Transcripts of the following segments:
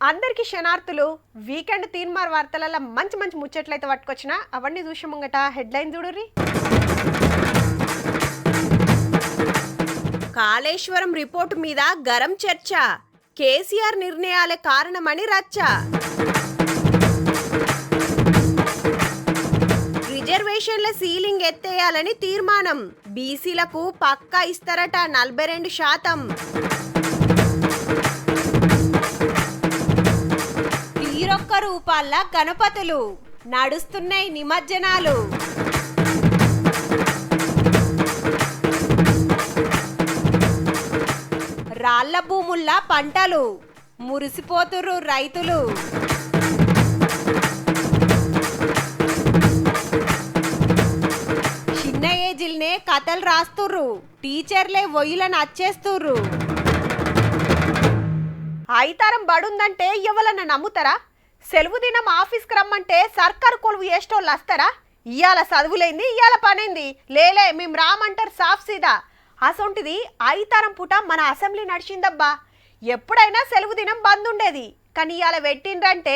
అందరికి శనార్థులు వీకెండ్ తీన్మార్ వార్తలలో మంచి మంచి ముచ్చట్లయితే పట్టుకొచ్చిన అవన్నీ చూసే ముంగట హెడ్లైన్ చూడుర్రి. కాళేశ్వరం రిపోర్టు మీద గరం చర్చ, కేసీఆర్ నిర్ణయాలే కారణమని రచ్చ. రిజర్వేషన్ల సీలింగ్ ఎత్తేయాలని తీర్మానం, బీసీలకు పక్కా ఇస్తారట 42%. తీరొక్క రూపాల గణపతులు, నడుస్తున్నాయి నిమజ్జనాలు. రాళ్ల భూముల్లా పంటలు, మురిసిపోతుర్రు రైతులు. చిన్న ఏజిల్నే కథలు రాస్తుర్రు, టీచర్లే ఒయ్యిలను అచ్చేస్తుర్రు. ఐతారం బడుందంటే ఎవరన్నా నమ్ముతారా? సెలవు దినం ఆఫీస్కి రమ్మంటే సర్కారు కొలువు చేసేటోళ్ళు వస్తారా? ఇవాళ చదువులేంది, ఇవాళ పనేంది, లేలే మేము రామంటారు సాఫ్ సీదా. అసొంటిది ఐతారం పూట మన అసెంబ్లీ నడిచిందబ్బా. ఎప్పుడైనా సెలవు దినం బంద్ ఉండేది, కానీ ఇవాళ పెట్టిండ్రంటే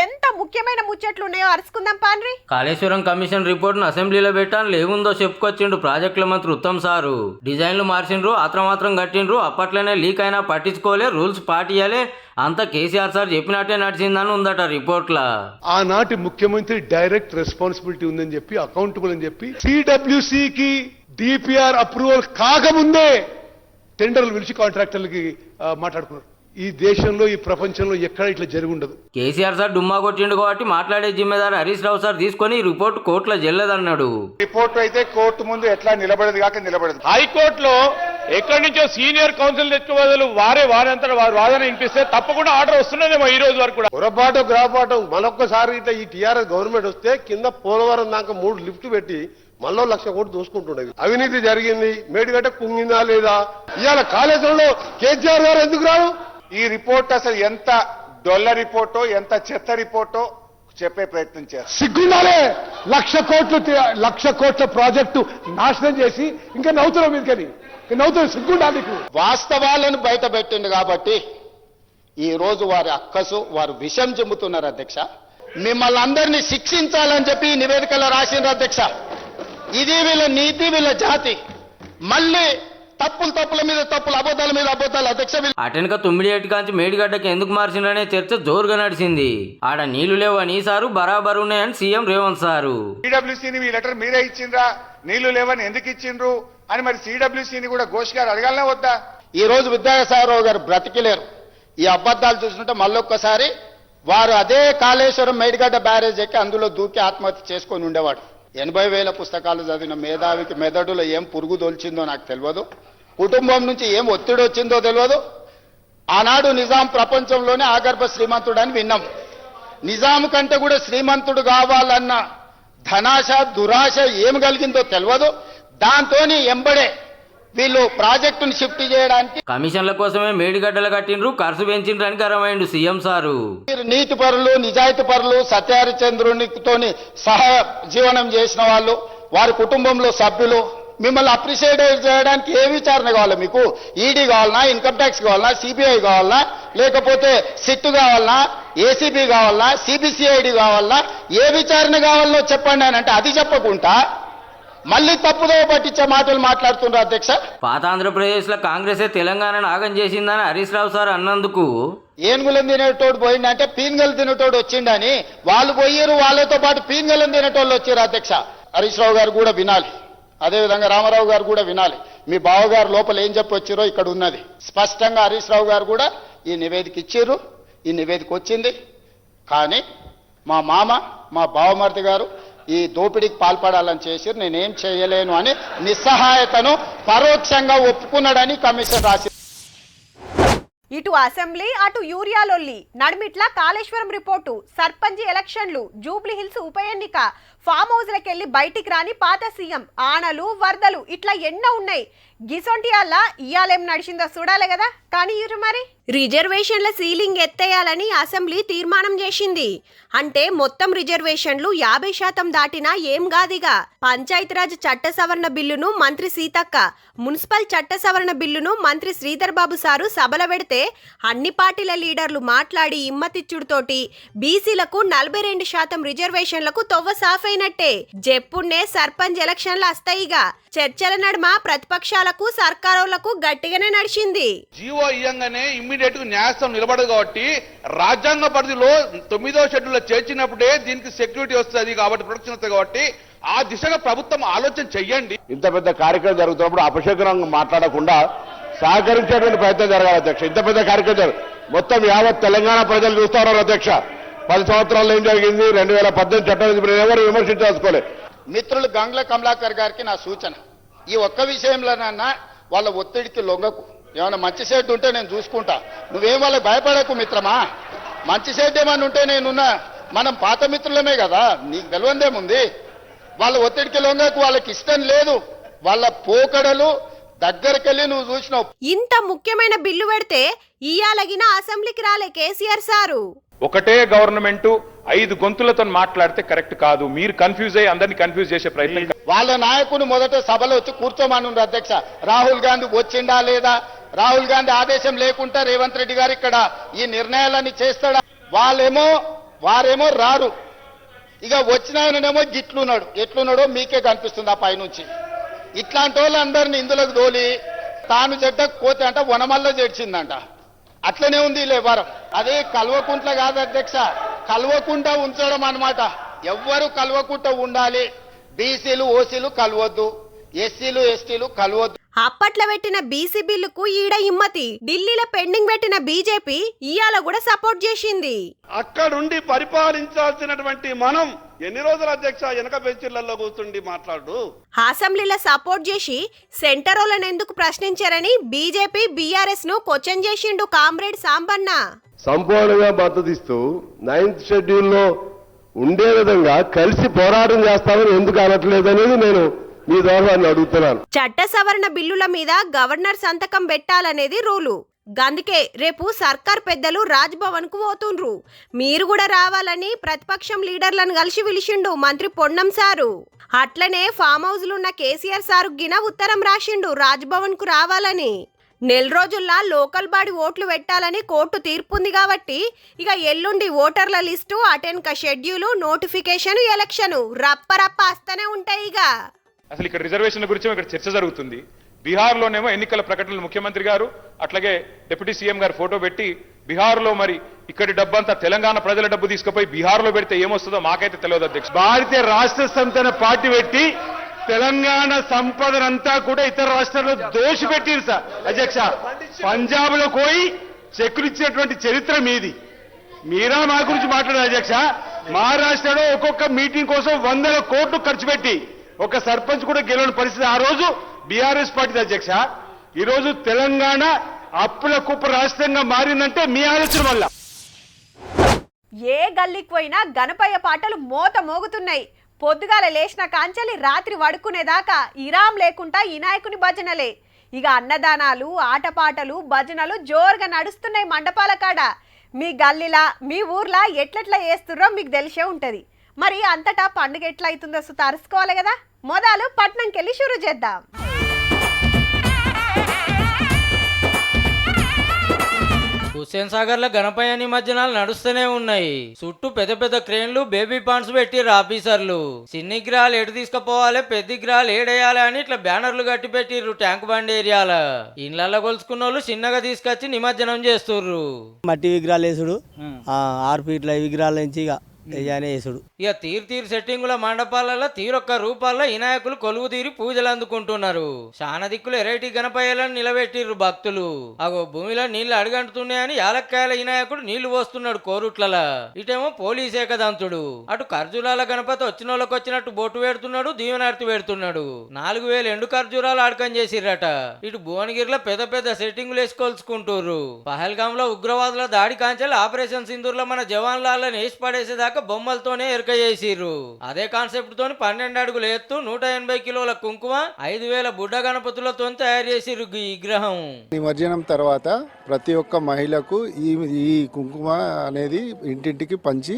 ఎంత ముఖ్యమైన ముచ్చట్లు ఉన్నాయో అరుచుకుందాం పాన్రి. కాళేశ్వరం కమిషన్ రిపోర్ట్ను అసెంబ్లీలో పెట్టాను ఏముందో చెప్పుకొచ్చిండు ప్రాజెక్టుల మంత్రి ఉత్తమ్ సారు. డిజైన్లు మార్చిండ్రు, ఆత్రమాత్రం కట్టిండ్రు, అప్పట్లోనే లీక్ అయినా పట్టించుకోలే, రూల్స్ పాటియాలే, అంతా కేసీఆర్ సార్ చెప్పినట్టే నడిచిందని ఉందట రిపోర్ట్లా. ఆనాటి ముఖ్యమంత్రి డైరెక్ట్ రెస్పాన్సిబిలిటీ ఉందని చెప్పి, అకౌంటబుల్ అని చెప్పి, సిడబ్ల్యూసికి డిపిఆర్ అప్రూవల్ కాకముందే టెండర్లు పిలిచి కాంట్రాక్టర్లకి మాట్లాడుకున్నారు. ఈ దేశంలో, ఈ ప్రపంచంలో ఎక్కడ ఇట్లా జరిగి ఉండదు. కేసీఆర్ సార్ డుమ్మా కొట్టిండు కాబట్టి మాట్లాడే జిమ్మేదారు హరీష్ రావు సార్ తీసుకొని ఈ రిపోర్ట్ కోర్టులో చెల్లదన్నాడు. రిపోర్ట్ అయితే కోర్టు ముందు ఎట్లా నిలబడదు కాక నిలబడదు. హైకోర్టులో ఎక్కడి నుంచో సీనియర్ కౌన్సిల్ తెచ్చుకోవద్దు, వారంతా వారు వాదన వినిపిస్తే తప్పకుండా ఆర్డర్ వస్తున్నదేమో ఈ రోజు వరకు కూడా. పొరపాటు గ్రాపాటు మరొక్కసారి ఇట్లా ఈ టీఆర్ఎస్ గవర్నమెంట్ వస్తే కింద పోలవరం దాకా 3 లిఫ్ట్ పెట్టి మళ్ళీ 1,00,000 కోట్లు దోసుకుంటుండేది. అవినీతి జరిగింది, మేడిగడ్డ కుంగిందా లేదా? ఇవాళ కాళేశ్వరంలో కేసీఆర్ గారు ఎందుకు రావు? ఈ రిపోర్ట్ అసలు ఎంత డొల్ల రిపోర్టో, ఎంత చెత్త రిపోర్టో చెప్పే ప్రయత్నం చేస్తారు. సిగ్గుండాలే, 1,00,000 కోట్ల ప్రాజెక్టు నాశనం చేసి ఇంకా నవ్వుతున్నాం మీదకని. నవ్వుతున్నాం, సిగ్గుండాలి. వాస్తవాలను బయట పెట్టిండు కాబట్టి ఈ రోజు వారి అక్కసు, వారు విషం చెబుతున్నారు అధ్యక్ష. మిమ్మల్ని అందరినీ శిక్షించాలని చెప్పి ఈ నివేదికలో రాసిండ్రు అధ్యక్ష. ఇది వీళ్ళ నీతి, వీళ్ళ జాతి. మళ్ళీ తప్పుల మీద తప్పులు, అబద్ధాల మీద అబద్ధాలు అధ్యక్ష. అటెనక 9 కాంచి మేడిగడ్డకి ఎందుకు మార్చిండనే చర్చ జోరుగా నడిచింది. ఆడ నీళ్లు లేవని సారు, బరాబరు ఉన్నాయని సీఎం రేవంత్ సారు. సిడబ్ల్యూసీని మీ లెటర్ మీరే ఇచ్చిండ్రా, నీళ్లు లేవని ఎందుకు ఇచ్చిండ్రు అని మరి సిడబ్ల్యూసీని కూడా ఘోష్ గారు అడగాలనే వద్దా? ఈ రోజు విద్యాసాగరరావు గారు బ్రతికిలేరు. ఈ అబద్ధాలు చూసినట్టే మళ్ళొక్కసారి వారు అదే కాళేశ్వరం మేడిగడ్డ బ్యారేజ్ ఎక్కి అందులో దూకి ఆత్మహత్య చేసుకొని ఉండేవాడు. 80,000 పుస్తకాలు చదివిన మేధావికి మెదడులో ఏం పురుగు తోల్చిందో నాకు తెలియదు, కుటుంబం నుంచి ఏం ఒత్తిడి వచ్చిందో తెలియదు. ఆనాడు నిజాం ప్రపంచంలోనే ఆగర్భ శ్రీమంతుడు అని విన్నాం. నిజాం కంటే కూడా శ్రీమంతుడు కావాలన్న ధనాశ, దురాశ ఏం కలిగిందో తెలియదు. దాంతో ఎంబడే వీళ్ళు ప్రాజెక్టును షిఫ్ట్ చేయడానికి కమిషన్ల కోసమే మేడిగడ్డలు కట్టిండ్రు, ఖర్చు పెంచిండ్రు అని గరమైండు సీఎం సారు. నీతి పరులు, నిజాయితీ పరులు, సత్యహరిచంద్రునితోని సహా జీవనం చేసిన వాళ్ళు, వారి కుటుంబంలో సభ్యులు మిమ్మల్ని అప్రిషియేట్ చేయడానికి ఏ విచారణ కావాలా? మీకు ఈడీ కావాలన్నా, ఇన్కమ్ ట్యాక్స్ కావాలన్నా, సిబిఐ కావాలన్నా, లేకపోతే సిట్ కావాలన్నా, ఏసీబీ కావాలన్నా, సిబిసిఐడి కావాలన్నా, ఏ విచారణ కావాలనో చెప్పండి అని అంటే అది చెప్పకుండా మళ్ళీ తప్పుదో పట్టించే మాటలు మాట్లాడుతున్నారు అధ్యక్ష. పాత ఆంధ్రప్రదేశ్ లో కాంగ్రెసే తెలంగాణను ఆగం చేసిందని హరీష్ రావు సార్ అన్నందుకు ఏనుగులను తినేటోడు పోయిందంటే పీన్గలు తినేటోడు వచ్చిండని వాళ్ళు పోయారు, వాళ్ళతో పాటు పీన్గలను తినేటోళ్ళు వచ్చారు అధ్యక్ష. హరీష్ రావు గారు కూడా వినాలి, అదేవిధంగా రామారావు గారు కూడా వినాలి. మీ బావగారు లోపల ఏం చెప్పి వచ్చారో ఇక్కడ ఉన్నది స్పష్టంగా. హరీష్ రావు గారు కూడా ఈ నివేదిక ఇచ్చారు, ఈ నివేదిక వచ్చింది. కానీ మా మామ, మా బావమర్ది గారు ఈ దోపిడీకి పాల్పడాలని చేసి నేనేం చేయలేను అని నిస్సహాయతను పరోక్షంగా ఒప్పుకున్నాడని కమిషన్ రాసి. ఇటు అసెంబ్లీ, అటు యూరియాలొల్లి నడిమిట్లా కాళేశ్వరం రిపోర్టు, సర్పంచ్ ఎలక్షన్లు, జూబ్లీ హిల్స్ ఉప ఎన్నిక, ఫామ్ హౌస్లకెళ్లి బయటికి రాని పాత సీఎం, ఆనలు, వరదలు ఇట్లా ఎన్నో ఉన్నాయి. గిసొంటి అలా ఇయ్యాలేం నడిచిందో చూడాలి కదా. కానీ ఇరు మరి రిజర్వేషన్ల సీలింగ్ ఎత్తేయాలని అసెంబ్లీ తీర్మానం చేసింది. అంటే మొత్తం రిజర్వేషన్లు 50% దాటినా ఏం కాదిగా. పంచాయతీరాజ్ చట్ట సవరణ బిల్లును మంత్రి సీతక్క, మున్సిపల్ చట్ట సవరణ బిల్లును మంత్రి శ్రీధర్ బాబు సారు సభల పెడితే అన్ని పార్టీల లీడర్లు మాట్లాడి ఇమ్మతిచ్చుడుతోటి బీసీలకు 42% రిజర్వేషన్లకు తొవ్వ సాఫైనట్టే. జెప్పున్నే సర్పంచ్ ఎలక్షన్లు వస్తాయిగా. చర్చల నడుమ ప్రతిపక్షాలకు సర్కారులకు గట్టిగానే నడిచింది. జీవో ఇయ్యంగానే ఇమ్మీడియట్ గా న్యాయస్థానం నిలబడదు కాబట్టి రాజ్యాంగ పరిధిలో 9వ షెడ్యూల్లో చేర్చినప్పుడే దీనికి సెక్యూరిటీ వస్తుంది కాబట్టి ప్రొటెక్షన్ వస్తుంది కాబట్టి ఆ దిశగా ప్రభుత్వం ఆలోచన చెయ్యండి. ఇంత పెద్ద కార్యక్రమం జరుగుతున్నప్పుడు అపశకునంగా మాట్లాడకుండా సహకరించేటువంటి ప్రయత్నం జరగాలి అధ్యక్ష. ఇంత పెద్ద కార్యక్రమం మొత్తం యావత్ తెలంగాణ ప్రజలు చూస్తున్నారు అధ్యక్ష. 10 సంవత్సరాల్లో ఏం జరిగింది, 2018 చట్టం ఎవరు విమర్శించుకోలేదు. మిత్రులు గంగ్ల కమలాకర్ గారికి నా సూచన, ఈ ఒక్క విషయంలోనన్నా వాళ్ళ ఒత్తిడికి లొంగకు. ఏమైనా మంచి సైడ్ ఉంటే నేను చూసుకుంటా, నువ్వేం వాళ్ళకి భయపడకు మిత్రమా. మంచి సైడ్ ఏమన్నా ఉంటే నేనున్నా, మనం పాత మిత్రులమే కదా, నీకు తెలియందేముంది. వాళ్ళ ఒత్తిడికి లొంగకు, వాళ్ళకి ఇష్టం లేదు, వాళ్ళ పోకడలు దగ్గరకెళ్ళి నువ్వు చూసినావు. ఇంత ముఖ్యమైన బిల్లు పెడితే ఇయ్యాలగిన అసెంబ్లీకి రాలే కేసీఆర్ సారు. ఒకటే గవర్నమెంట్ 5 గొంతులతో మాట్లాడితే కరెక్ట్ కాదు. మీరు కన్ఫ్యూజ్ అయ్యి అందరినీ కన్ఫ్యూజ్ చేసే ప్రయత్నం. వాళ్ళ నాయకుడు మొదట సభలో వచ్చి కూర్చోమని అధ్యక్ష. రాహుల్ గాంధీ వచ్చిండా లేదా, రాహుల్ గాంధీ ఆదేశం లేకుండా రేవంత్ రెడ్డి గారు ఇక్కడ ఈ నిర్ణయాలన్నీ చేస్తాడా? వారేమో రారు. ఇక వచ్చిన ఆయననేమో గిట్లున్నాడు, ఎట్లున్నాడో మీకే కనిపిస్తుంది ఆ పైనుంచి. ఇట్లాంటి వాళ్ళందరినీ ఇందులోకి దోలి తాను చెడ్డకు పోతే అంట వనమల్ల చేర్చిందంట. అట్లనే ఉంది ఈ వ్యవహారం. అదే కల్వకుంట్ల కాదు అధ్యక్ష, కల్వకుండా ఉంచడం అన్నమాట. ఎవ్వరు కల్వకుంట ఉండాలి. బీసీలు ఓసీలు కలవద్దు, ఎస్సీలు ఎస్టీలు కలవద్దు. అప్పట్లో పెట్టిన బీసీ బిల్లుకు ఈడ ఇమ్మతి. ఢిల్లీలో పెండింగ్ పెట్టిన బీజేపీ ఇయాల కూడా సపోర్ట్ చేసింది. అక్కడుండి పరిపాలించాల్సినటువంటి మనం ఎన్ని రోజులు అధ్యక్ష వెనక బెంచీలలో కూర్చుండి మాట్లాడు. అసెంబ్లీలో సపోర్ట్ చేసి సెంటరోలను ఎందుకు ప్రశ్నించారని బీజేపీ బీఆర్ఎస్ ను క్వశ్చన్ చేసిండు కామ్రేడ్ సాంబన్న. సంపూర్ణంగా మద్దతిస్తూ 9th షెడ్యూల్లో ఉండే విధంగా కలిసి పోరాటం చేస్తామని ఎందుకు అనట్లేదనేది నేను మీ ద్వారా అడుగుతున్నాను. చట్ట సవరణ బిల్లుల మీద గవర్నర్ సంతకం పెట్టాలనేది రూలు. గందుకే రేపు సర్కార్ పెద్దలు రాజ్ భవన్ కు పోతుండ్రు. మీరు కూడా రావాలని ప్రతిపక్షం లీడర్లను కలిసి పిలిచిండు మంత్రి పొన్నం సారు. అట్లనే ఫామ్ హౌస్ ఉన్న కేసీఆర్ సారు గిన ఉత్తరం రాసిండు రాజ్ భవన్ కు రావాలని. నెల రోజుల్లో లోకల్ బాడీ ఓట్లు పెట్టాలని కోర్టు తీర్పుంది కాబట్టి ఇక ఎల్లుండి ఓటర్ల లిస్టు, అటెన్క షెడ్యూలు, నోటిఫికేషన్, ఎలక్షన్ రప్ప వస్తూనే ఉంటాయి. ఇక అసలు ఇక్కడ రిజర్వేషన్ల గురించి ఇక్కడ చర్చ జరుగుతుంది. బీహార్లోనేమో ఎన్నికల ప్రకటనలు ముఖ్యమంత్రి గారు అట్లాగే డిప్యూటీ సీఎం గారు ఫోటో పెట్టి బీహార్లో మరి ఇక్కడి డబ్బంతా తెలంగాణ ప్రజల డబ్బు తీసుకుపోయి బీహార్లో పెడితే ఏమొస్తుందో మాకైతే తెలియదు అధ్యక్ష. భారతీయ రాష్ట్ర సమితిన పార్టీ పెట్టి తెలంగాణ సంపదనంతా కూడా ఇతర రాష్ట్రాల్లో దోషి పెట్టిరు సార్ అధ్యక్ష. పంజాబ్ లో పోయి చెక్కులు ఇచ్చినటువంటి చరిత్ర మీది. మీరా మా గురించి మాట్లాడారు అధ్యక్ష. మహారాష్ట్రలో ఒక్కొక్క మీటింగ్ కోసం 100 కోట్లు ఖర్చు పెట్టి ఒక సర్పంచ్ కూడా గెలవని పరిస్థితి ఆ రోజు బీఆర్ఎస్ పార్టీ అధ్యక్ష. ఈరోజు తెలంగాణ అప్పుల కుప్ప రాష్ట్రంగా మారిందంటే మీ ఆలోచన వల్ల. ఏ గల్లీకి పోయినా గణపయ్య పాటలు మోత మోగుతున్నాయి. పొద్దుగాల లేచిన కాంచలి రాత్రి వడుకునేదాకా ఇరాం లేకుండా వినాయకుని భజనలే. ఇక అన్నదానాలు, ఆటపాటలు, భజనలు జోరుగా నడుస్తున్నాయి మండపాల కాడ. మీ గల్లీలా మీ ఊర్లా ఎట్లెట్లా చేస్తుర్రో మీకు తెలిసే ఉంటది. మరి అంతటా పండుగ ఎట్లా అవుతుందో తరుసుకోవాలి కదా. మొదలు పట్నంకెళ్ళి షురు చేద్దాం. హుస్సేన్ సాగర్ లో గణపయ్య నిమజ్జనాలు నడుస్తూనే ఉన్నాయి. చుట్టూ పెద్ద పెద్ద క్రేన్లు, బేబీ పాండ్స్ పెట్టిర్రు ఆఫీసర్లు. చిన్ని గ్రహాలు ఎటు తీసుకుపోవాలి, పెద్ద గ్రహాలు ఏడేయాలి అని ఇట్లా బ్యానర్లు కట్టి పెట్టిర్రు ట్యాంక్ బండ్ ఏరియాల. ఇళ్లలో కొలుసుకున్న వాళ్ళు చిన్నగా తీసుకొచ్చి నిమజ్జనం చేస్తుర్రు. మట్టి విగ్రహాలు వేసుడు, 6 ఫీట్ల విగ్రహాల నుంచి ఇక తీరు సెట్టింగుల మండపాలలో తీరొక్క రూపాల్లో వినాయకులు కొలువు తీరి పూజలు అందుకుంటున్నారు. చాలా దిక్కులు ఎరైటీ గణపయ్యలను నిలబెట్టిర్రు భక్తులు. అగో భూమిలో నీళ్లు అడుగంటున్నాయని యాలక్కాయల వినాయకుడు నీళ్లు పోస్తున్నాడు కోరుట్ల. ఇటేమో పోలీస్ ఏకదంతుడు. అటు ఖర్జూరాల గణపతి వచ్చిన వాళ్ళకి వచ్చినట్టు బొట్టు పెడుతున్నాడు, దీవెనార్తి పెడుతున్నాడు. 4000 ఎండు ఖర్జూరాలు అడకం చేసిర్రట. ఇటు భువనగిరిలో పెద్ద పెద్ద సెట్టింగులు వేసుకొల్చుకుంటుర్రు. పహల్గామ్ లో ఉగ్రవాదుల దాడి కాంచెలు ఆపరేషన్ సింధూర్లో మన జవాన్లను వేసి పడేసేదాకా వినాయక బొమ్మలతోనే ఎరుక చేసిర్రు. అదే కాన్సెప్ట్ తోని 12 అడుగుల ఎత్తు 180 కిలోల కుంకుమ 5000 బుడ్డ గణపతులతో తయారు చేసిర్రు ఈ విగ్రహం. నిమజ్జనం తర్వాత ప్రతి ఒక్క మహిళకు ఈ కుంకుమ అనేది ఇంటింటికి పంచి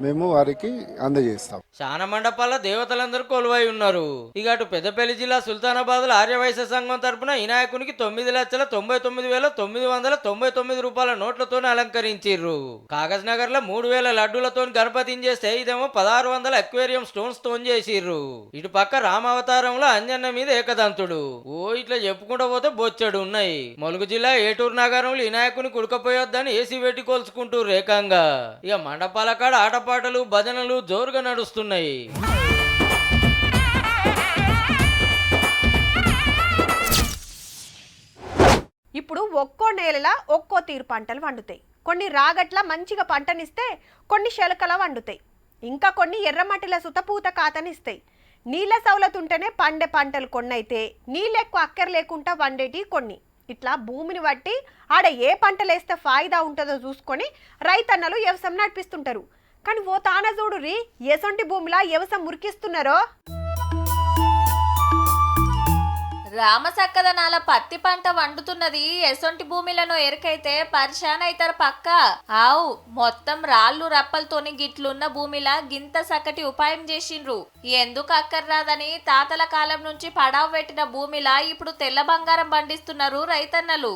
మేము వారికి అందజేస్తాం. శాన మండపాల దేవతలందరూ కొలువై ఉన్నారు. ఇక అటు పెద్దపల్లి జిల్లా సుల్తానాబాద్ లో ఆర్యవైశ్య సంఘం తరపున వినాయకునికి 9,99,999 రూపాయల నోట్లతో అలంకరించిర్రు. కాగజ్ నగర్ లో 3000 లడ్డూలతో గణపతిని చేస్తే ఇదేమో 1600 అక్వేరియం స్టోన్స్ తో చేసిర్రు. ఇటు పక్క రామావతారంలో అంజన్న మీద ఏకదంతుడు. ఓ ఇట్లా చెప్పుకుంటూ పోతే బొచ్చడు ఉన్నాయి. ములుగు జిల్లా ఏటూరు నగరంలో వినాయకుని కుడకపోయొద్దని ఏసీ పెట్టి కొలుచుకుంటూ రేకంగా. ఇక మండపాల కాడ ఆటపాటలు భజనలు జోరుగా నడుస్తున్నాయి. ఇప్పుడు ఒక్కో నేలలా ఒక్కో తీరు పంటలు వండుతాయి. కొన్ని రాగట్ల మంచిగా పంటనిస్తే కొన్ని శలకల వండుతాయి. ఇంకా కొన్ని ఎర్రమట్టిల సుతపూత కాతనిస్తాయి. నీళ్ళ సౌలతుంటేనే పండే పంటలు కొన్నైతే నీళ్ళు ఎక్కువ అక్కర లేకుండా వండేటి కొన్ని. ఇట్లా భూమిని బట్టి ఆడ ఏ పంటలేస్తే ఫాయిదా ఉంటుందో చూసుకొని రైతన్నలు వ్యవసాయం నడిపిస్తుంటారు. కానీ ఓ తాన చూడురి ఎసొంటి భూమిలా వ్యవసాయం మురికిస్తున్నారో. రామసక్కదనాల పత్తి పంట వండుతున్నది ఎసొంటి భూమిలను ఎరకైతే పరిశాన్ అయితారు పక్క. ఆవు మొత్తం రాళ్ళు రప్పలతోని గిట్లున్న భూమిలా గింత సక్కటి ఉపాయం చేసిండ్రు. ఎందుకు అక్కర్రాదని తాతల కాలం నుంచి పడావు పెట్టిన భూమిలా ఇప్పుడు తెల్ల బంగారం పండిస్తున్నారు రైతన్నలు.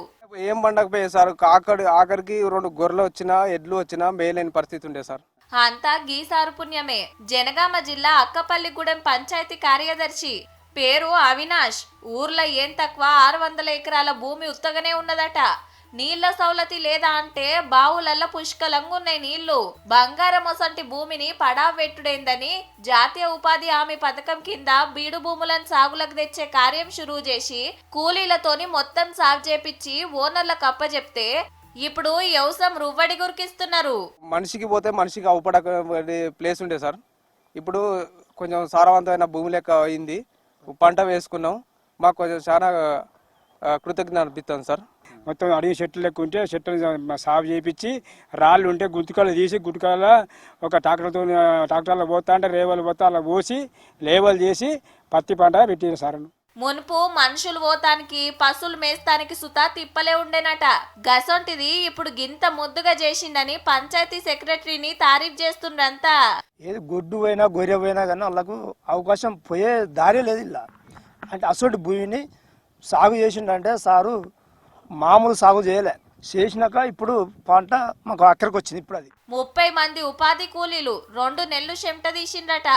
ఏం పండకపోయే సార్, ఆఖరికి 2 గొర్రెలు వచ్చినా ఎడ్లు వచ్చినా మేలేని పరిస్థితి ఉండే సార్. అంతా గీసారు పుణ్యమే. జనగామ జిల్లా అక్కపల్లిగూడెం పంచాయతీ కార్యదర్శి పేరు అవినాష్. ఊర్లో ఏం తక్కువ 600 ఎకరాల భూమి ఉత్తగానే ఉన్నదట. నీళ్ల సౌలతి లేదా అంటే బావులల్లో పుష్కలంగా ఉన్నాయి నీళ్లు. బంగారం మొసంటి భూమిని పడావెట్టుడైందని జాతీయ ఉపాధి హామీ పథకం కింద బీడు భూములను సాగులకు తెచ్చే కార్యం షురూ చేసి కూలీలతోని మొత్తం సాగు చేపించి ఓనర్లకు అప్పచెప్తే ఇప్పుడు వ్యవసాయం రువ్వడి గురికిస్తున్నారు. మనిషికి పోతే మనిషికి అవపడ ప్లేస్ ఉండే సార్. ఇప్పుడు కొంచెం సారవంతమైన భూమి లెక్క అయింది. పంట వేసుకున్నాం. మాకు కొంచెం చాలా కృతజ్ఞత అనిపిస్తుంది సార్. మొత్తం అడవి చెట్లు లెక్క ఉంటే చెట్లను సాగు చేయించి రాళ్ళు ఉంటే గుంతుకాలు తీసి గుంతుకాల ఒక ట్రాక్టర్లో పోతా అంటే రేవలు పోతా అలా పోసి లేవలు చేసి పత్తి పంట పెట్టారు సార్. మునుపు మనుషులు పోతానికి పశువులు మేస్తానికి సుతా తిప్పలే ఉండేనట. గసొంటిది ఇప్పుడు గింత ముద్దుగా చేసిండని పంచాయతీ సెక్రటరీని తారీఫ్ చేస్తుండ్రంతా. ఏది గొడ్డు పోయినా గొర్రె పోయినా కానీ వాళ్ళకు అవకాశం పోయే దారి లేదు. ఇలా అంటే అసలు భూమిని సాగు చేసిండంటే సారు మామూలు సాగు చేయలే. చేసినాక ఇప్పుడు పంట మాకు అక్కడికి వచ్చింది. ఇప్పుడు అది 30 మంది ఉపాధి కూలీలు 2 నెలలు చెమట తీసిండ్రట.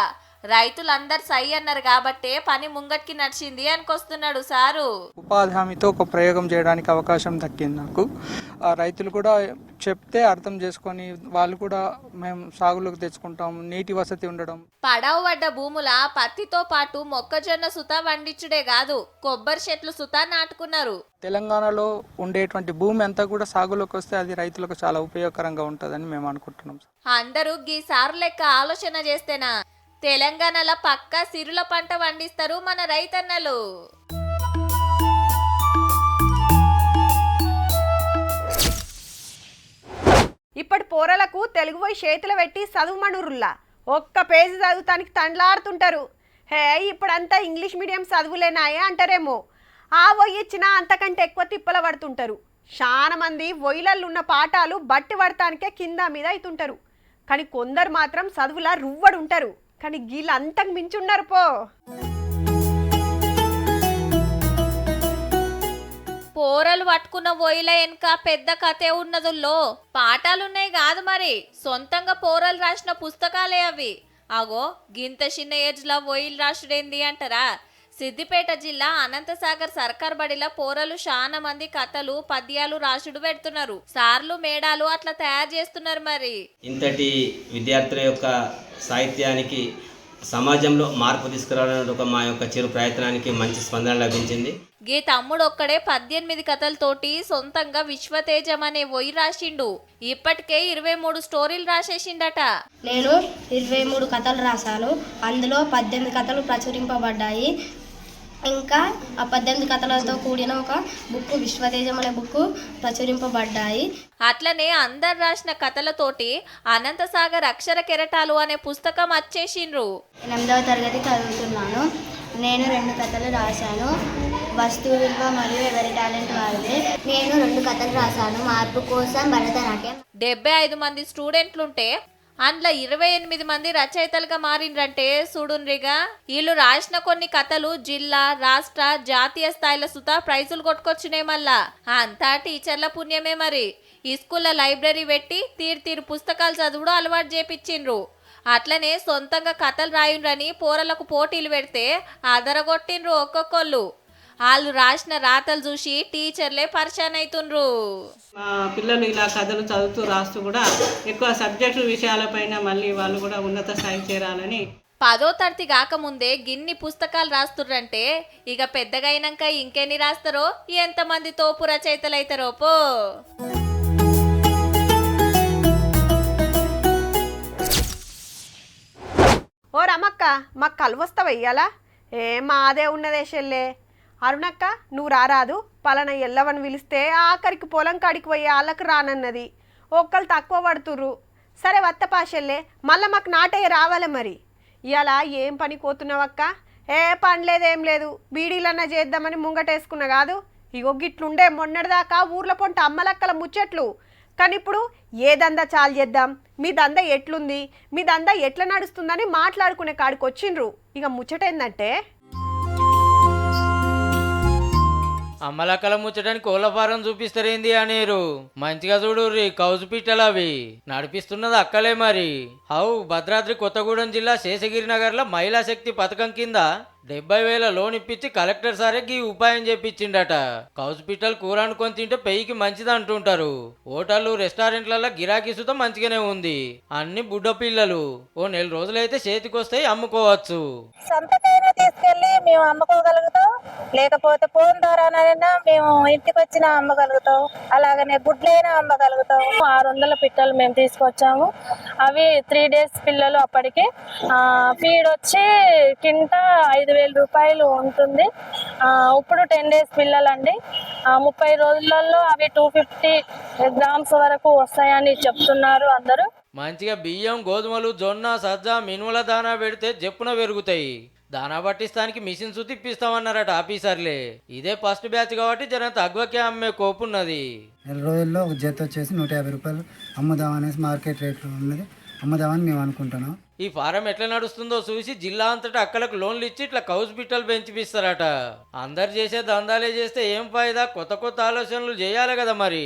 రైతులందరు సై అన్నారు కాబట్టే పని ముంగట్కి నడిచింది అనుకొస్తున్నాడు సారు. ఉపాధి హామీతో ఒక ప్రయోగం చేయడానికి అవకాశం దక్కింది నాకు. రైతులు కూడా చెప్తే అర్థం చేసుకొని వాళ్ళు కూడా మేము సాగులోకి తెచ్చుకుంటాం. నీటి వసతి ఉండడం. పడవ పడ్డ భూముల పత్తితో పాటు మొక్కజొన్న సుతా వండించుడే కాదు కొబ్బరి చెట్లు సుతా నాటుకున్నారు. తెలంగాణలో ఉండేటువంటి భూమి అంతా కూడా సాగులోకి వస్తే అది రైతులకు చాలా ఉపయోగకరంగా ఉంటుందని మేము అనుకుంటున్నాం. అందరూ గీ సారు లెక్క ఆలోచన చేస్తేనా తెలంగాణలో పక్కా సిరుల పంట పండిస్తారు మన రైతన్నలు. ఇప్పటి పోరలకు తెలుగు పోయి చేతులు పెట్టి చదువుమనురుల్లా ఒక్క పేజీ చదువుతానికి తండ్లాడుతుంటారు. హే ఇప్పుడంతా ఇంగ్లీష్ మీడియం చదువులేనాయే అంటారేమో. ఆ వొయ్యి ఇచ్చినా అంతకంటే ఎక్కువ తిప్పల పడుతుంటారు. చాలా మంది వొయ్యిలల్లో ఉన్న పాఠాలు బట్టి పడటానికే కింద మీద అవుతుంటారు. కానీ కొందరు మాత్రం చదువులా రువ్వడు ఉంటారు. కానీ వీళ్ళు అంతకు మించున్నారు పో. పోరలు పట్టుకున్న వొయ్యిల వెనుక పెద్ద కథే ఉన్నదుల్లో. పాఠాలున్నాయి కాదు మరి, సొంతంగా పోరలు రాసిన పుస్తకాలే అవి. అగో గింత చిన్న ఏజ్లో వొయ్యిలు రాసుడేంది అంటారా? సిద్దిపేట జిల్లా అనంతసాగర్ సర్కార్ బడిలో పోరలు చాలా మంది కథలు పద్యాలు రాసుడు పెడుతున్నారు. సార్లు మేడాలు అట్లా తయారు చేస్తున్నారు. మరి ఇంతటి విద్యార్థుల యొక్క సాహిత్యానికి సమాజంలో మార్పు తీసుకురావడానికి ఒక మా యొక్క చిరు ప్రయత్నానికి మంచి స్పందన లభించింది. గీ తమ్ముడు ఒక్కడే 18 కథలతోటి సొంతంగా విశ్వతేజం అనే వొయ్యి రాసిండు. ఇప్పటికే 23 స్టోరీలు రాసేసిండట. నేను 23 కథలు రాశాను. అందులో 18 కథలు ప్రచురింపబడ్డాయి. ఇంకా ఆ 18 కథలతో కూడిన ఒక బుక్ విశ్వతేజం అనే బుక్ ప్రచురింపబడ్డాయి. అట్లనే అందరు రాసిన కథలతోటి అనంతసాగర్ అక్షర కెరటాలు అనే పుస్తకం వచ్చేసిండ్రు. 8వ తరగతి చదువుతున్నాను. నేను 2 కథలు రాశాను. వస్తువు విలువ మరియు ఎవరి టాలెంట్ వారిదే. నేను 2 కథలు రాశాను. మార్పు కోసం భరతనాట్యం. 75 మంది స్టూడెంట్లుంటే అందులో 28 మంది రచయితలుగా మారిండ్రంటే చూడుండ్రిగా. వీళ్ళు రాసిన కొన్ని కథలు జిల్లా, రాష్ట్ర, జాతీయ స్థాయిల సుతా ప్రైజులు కొట్టుకొచ్చినాయి. మళ్ళా అంతా టీచర్ల పుణ్యమే. మరి ఈ స్కూల్లో లైబ్రరీ పెట్టి తీరు పుస్తకాలు చదువుడు అలవాటు చేపించిండ్రు. అట్లనే సొంతంగా కథలు రాయుండ్రని పోరలకు పోటీలు పెడితే అదరగొట్టిండ్రు ఒక్కొక్కళ్ళు. వాళ్ళు రాసిన రాతలు చూసి టీచర్లే పరిశాన్ అవుతుండ్రు. మా పిల్లలు ఇలా కథలు చదువుతూ రాస్తూ కూడా ఎక్కువ సబ్జెక్టు విషయాలపైన మళ్ళీ వాళ్ళు కూడా ఉన్నత స్థాయి చేరాలని. 10వ తరగతి కాకముందే గిన్ని పుస్తకాలు రాస్తుర్రంటే ఇక పెద్దగా అయినాక ఇంకెన్ని రాస్తారో, ఎంతమంది తోపు రచయితలు అవుతారో పో. ఓ రమక్క, మాకు కలువస్తావు వెయ్యాలా? మాదే ఉన్నదే చెల్లే. అరుణక్క, నువ్వు రారాదు. పలానా ఎల్లవని పిలిస్తే ఆఖరికి పొలం కాడికి పోయి వాళ్ళకి రానన్నది. ఒక్కళ్ళు తక్కువ పడుతుర్రు. సరే వత్తపాషెల్లే, మళ్ళీ మాకు నాటయ్య రావాలి. మరి ఇవాళ ఏం పని పోతున్నావక్క? పని లేదేం లేదు, బీడీలన్నా చేద్దామని ముంగటేసుకున్నా కాదు. ఇగో గిట్లుండే మొన్నటిదాకా ఊర్లో పొంట అమ్మలక్కల ముచ్చట్లు. కానీ ఇప్పుడు ఏ దందా చాలు చేద్దాం, మీ దందా ఎట్లుంది, మీ దందా ఎట్లా నడుస్తుందని మాట్లాడుకునే కాడికి వచ్చిండ్రు. ఇక ముచ్చటేందంటే అమ్మలక్కల ముచ్చటానికి కోళ్ళ ఫారం చూపిస్తారేంది అనేరు. మంచిగా చూడు కౌజు పిట్టలు అవి నడిపిస్తున్నది అక్కలే. మరి భద్రాద్రి కొత్తగూడెం జిల్లా శేషగిరి నగర్లో మహిళా శక్తి పథకం కింద 70,000 లోన్ ఇప్పించి కలెక్టర్ సారే ఈ ఉపాయం చేపించిండట. కౌజు పిట్టలు కూర అనుకొని తింటే పెయ్యికి మంచిది అంటుంటారు. హోటళ్ళు, రెస్టారెంట్లలో గిరాకీ సుతం మంచిగానే ఉంది. అన్ని బుడ్డ పిల్లలు ఓ నెల రోజులైతే చేతికొస్తాయి, అమ్ముకోవచ్చు. సంతకైనా తీసుకెళ్లి మేము అమ్ముకోగలుగుతాం, లేకపోతే ఫోన్ ద్వారానైనా మేము ఇంటికి వచ్చిన అమ్మగలుగుతాం. అలాగనే గుడ్లైనా అమ్మగలుగుతాం. 600 పిట్టలు మేము తీసుకొచ్చాము. అవి 3 days పిల్లలు. అప్పటికి ఫీడ్ వచ్చి కింట 5,000 రూపాయలు ఉంటుంది. ఇప్పుడు 10 days పిల్లలండి. 30 రోజులలో అవి 250 grams వరకు వస్తాయని చెప్తున్నారు అందరూ. మంచిగా బియ్యం, గోధుమలు, జొన్న, సజ్జ, మినుముల దానా పెడితే జప్పున పెరుగుతాయి. దానా పట్టిస్తానికి మిషన్ సుతి ఇప్పిస్తామన్నారట ఆఫీసర్లే. ఇదే ఫస్ట్ బ్యాచ్ కాబట్టి జర తగ్గకే అమ్మే కోపున్నది. 2 రోజుల్లో ఒక జత వచ్చేసి 150 రూపాయలు అమ్ముదామనేసి మార్కెట్ రేట్ ఉన్నది. అమ్ముదామని మేము అనుకుంటున్నాం. ఈ ఫారం ఎట్లా నడుస్తుందో చూసి జిల్లా అంతటా అక్కలకు లోన్లు ఇచ్చి ఇట్లా కౌజు పిట్టలు పెంచిపిస్తారట. అందరు చేసే దందాలే చేస్తే ఏం ఫాయిదా? కొత్త కొత్త ఆలోచనలు చేయాలి కదా. మరి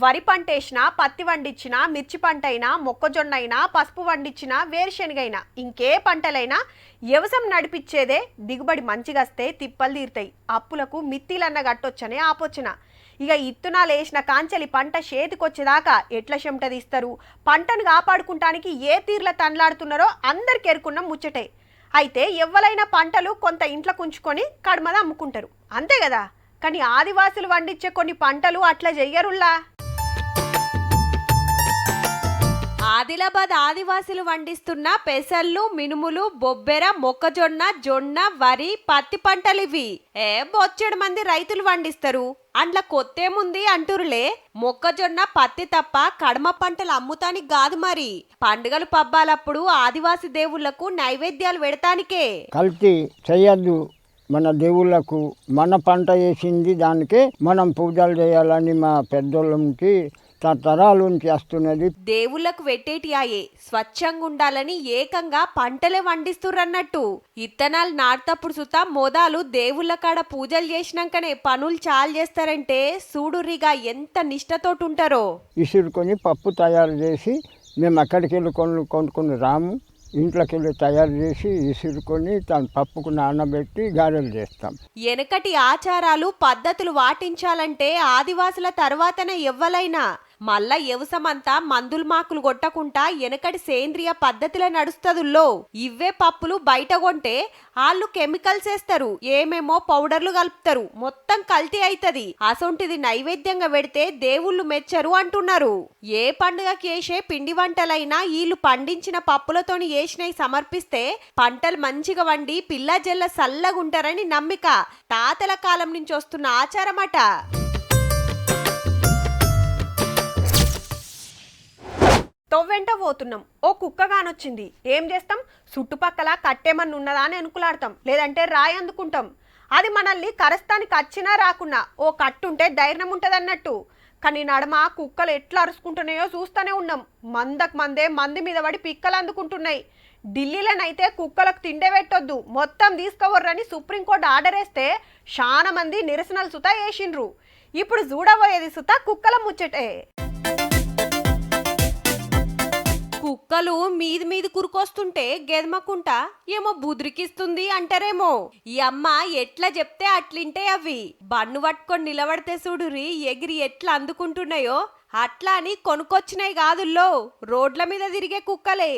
వరి పంటేసినా, పత్తి వండించినా, మిర్చి పంట అయినా, మొక్కజొన్న అయినా, పసుపు వండించినా, వేరుశెనగైనా, ఇంకే పంటలైనా వ్యవసాయం నడిపించేదే. దిగుబడి మంచిగస్తే తిప్పలు తీరుతాయి. అప్పులకు మిత్తిలన్న గట్టొచ్చనే ఆపోచన. ఇక ఇత్తనాలు వేసిన కాంచెలి పంట చేతికొచ్చేదాకా ఎట్ల చెమట తీస్తారు, పంటను కాపాడుకుంటానికి ఏ తీర్ల తనలాడుతున్నారో అందరికి ఎరుకున్న ముచ్చటే. అయితే ఎవ్వలైనా పంటలు కొంత ఇంట్లో కుంచుకొని కడమద అమ్ముకుంటారు, అంతే కదా. కానీ ఆదివాసులు వండించే కొన్ని పంటలు అట్లా చెయ్యరుల్లా. ఆదిలాబాద్ ఆదివాసులు వండిస్తున్న పెసళ్ళు, మినుములు, బొబ్బెర, మొక్కజొన్న, జొన్న, వరి, పత్తి పంటలు ఇవి బొచ్చెడు మంది రైతులు వండిస్తారు. అండ్ల కొత్తేముంది అంటురులే. మొక్కజొన్న, పత్తి తప్ప కడమ పంటలు అమ్ముతానికి కాదు. మరి పండుగలు పబ్బాలప్పుడు ఆదివాసి దేవుళ్లకు నైవేద్యాలు పెడతానికే. కల్తీ చెయ్యద్దు. మన దేవుళ్ళకు మన పంట వేసింది దానికే మనం పూజలు చేయాలని మా పెద్దోళ్ళకి తరాల నుంచి వస్తున్నది. దేవుళ్లకు వెట్టేటి ఆయే స్వచ్ఛంగా ఉండాలని ఏకంగా పంటలే వండిస్తుర్రన్నట్టు. ఇత్తనాలు నాటప్పుడు సుతా మోదాలు దేవుళ్ళ కాడ పూజలు చేసినాకనే పనులు చాలు చేస్తారంటే సూడురిగా ఎంత నిష్టతోటి ఉంటారో. ఇసురుకొని పప్పు తయారు చేసి మేము అక్కడికి వెళ్ళి కొనుక్కొని రాము. ఇంట్లోకి వెళ్ళి తయారు చేసి ఇసురుకొని దాని పప్పుకు నానబెట్టి గారెలు చేస్తాం. వెనకటి ఆచారాలు పద్ధతులు పాటించాలంటే ఆదివాసుల తర్వాతనే ఎవ్వలైనా. మళ్ళా వ్యవసమంతా మందులు మాకులు కొట్టకుండా వెనకటి సేంద్రియ పద్ధతిలో నడుస్తదుల్లో. ఇవే పప్పులు బయట కొంటే వాళ్ళు కెమికల్స్ వేస్తారు, ఏమేమో పౌడర్లు కలుపుతారు, మొత్తం కల్తీ అవుతుంది. అసొంటిది నైవేద్యంగా పెడితే దేవుళ్ళు మెచ్చరు అంటున్నారు. ఏ పండుగకి వేసే పిండి వంటలైనా వీళ్ళు పండించిన పప్పులతోని వేసినవి సమర్పిస్తే పంటలు మంచిగా వండి పిల్ల జల్ల సల్లగుంటారని నమ్మిక. తాతల కాలం నుంచి వస్తున్న ఆచారమట. తొవ్వెంట పోతున్నాం, ఓ కుక్క కానొచ్చింది. ఏం చేస్తాం? చుట్టుపక్కల కట్టేమన్నా ఉన్నదా అని అనుకులాడతాం, లేదంటే రాయి అందుకుంటాం. అది మనల్ని కరస్తానికి వచ్చినా రాకున్నా ఓ కట్టుంటే ధైర్యం ఉంటుంది అన్నట్టు. కానీ నడమ కుక్కలు ఎట్లా అరుచుకుంటున్నాయో చూస్తూనే ఉన్నాం. మంది మీద పడి పిక్కలు అందుకుంటున్నాయి. ఢిల్లీలోనైతే కుక్కలకు తిండే పెట్టొద్దు, మొత్తం తీసుకువర్రని సుప్రీంకోర్టు ఆర్డర్ వేస్తే చాలా మంది నిరసనలు సుతా వేసిండ్రు. ఇప్పుడు చూడబోయేది సుతా కుక్కల ముచ్చటే. కుక్కలు మీది కురుకొస్తుంటే గెదమకుంటా ఏమో బుద్రికిస్తుంది అంటారేమో. ఈ అమ్మ ఎట్లా చెప్తే అట్లింటే అవి బన్ను పట్టుకొని నిలబడితే చూడురి ఎగిరి ఎట్లా అందుకుంటున్నాయో. అట్లా అని కొనుక్కొచ్చినాయి కాదుల్లో, రోడ్ల మీద తిరిగే కుక్కలే.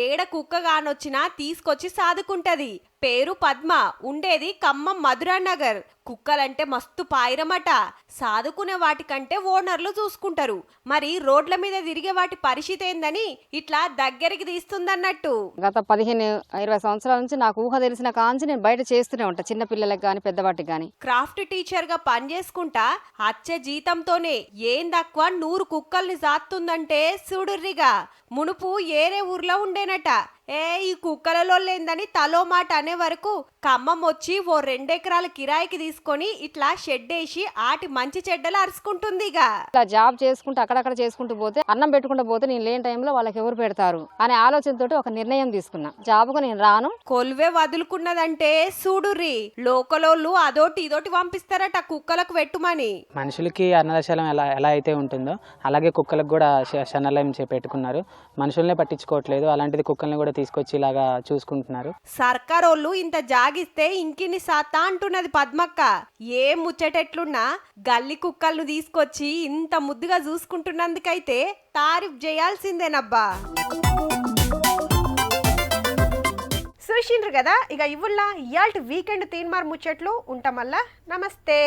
ఏడ కుక్క కానొచ్చినా తీసుకొచ్చి సాదుకుంటది. పేరు పద్మ, ఉండేది ఖమ్మం మధురానగర్. కుక్కలంటే మస్తు పాయిరమట. సాదుకునే వాటికంటే ఓనర్లు చూసుకుంటారు. మరి రోడ్ల మీద తిరిగే వాటి పరిస్థితి ఏందని ఇట్లా దగ్గరికి తీస్తుందన్నట్టు. గత 15-20 సంవత్సరాల నుంచి నాకు ఊహ తెలిసిన కాంచి నేను బయట చేస్తూనే ఉంటా, చిన్న పిల్లలకు గానీ పెద్దవాటికి గానీ. క్రాఫ్ట్ టీచర్ గా పనిచేసుకుంటా అచ్చే జీతంతోనే ఏం తక్కువ 100 కుక్కల్ని సాత్తుందంటే చూడుర్రిగా. మునుపు ఏరే ఊర్లో ఉండేనట. ఈ కుక్కలలో లేందని తలో మాట అనే వరకు ఖమ్మం వచ్చి ఓ 2 ఎకరాల కిరాయికి తీసుకొని ఇట్లా షెడ్ వేసి ఆటి మంచి చెడ్డలు అరుచుకుంటుంది. ఇట్లా జాబ్ చేసుకుంటూ అక్కడక్కడ చేసుకుంటూ పోతే అన్నం పెట్టుకుంటూ పోతే నేను లేని టైంలో వాళ్ళకి ఎవరు పెడతారు అనే ఆలోచనతోటి ఒక నిర్ణయం తీసుకున్నా. జాబ్కు నేను రాను. కొలువే వదులుకున్నదంటే చూడుర్రి, లోకలోళ్ళు అదోటి ఇదోటి పంపిస్తారట కుక్కలకు పెట్టుమని. మనుషులకి అన్నదశలం ఎలా అయితే ఉంటుందో అలాగే కుక్కలకు కూడా శరణాలయం పెట్టుకున్నారు. మనుషుల్నే పట్టించుకోవట్లేదు, అలాంటిది కుక్కల్ని కూడా తీసుకొచ్చి ఇలాగా చూసుకుంటున్నారు. సర్కారోళ్ళు ఇంత జాగిస్తే ఇంకిన్ని సాతా అంటున్నది పద్మక్క. ఏ ముచ్చటెట్లున్నా గల్లి కుక్కలను తీసుకొచ్చి ఇంత ముద్దుగా చూసుకుంటున్నందుకైతే తారీఫ్ చేయాల్సిందేనబ్బా. చూసిండ్రు కదా, ఇక ఇవ్వుల్లా ఇయాల్టి వీకెండ్ తీన్మార్ ముచ్చట్లు ఉంటామల్లా. నమస్తే.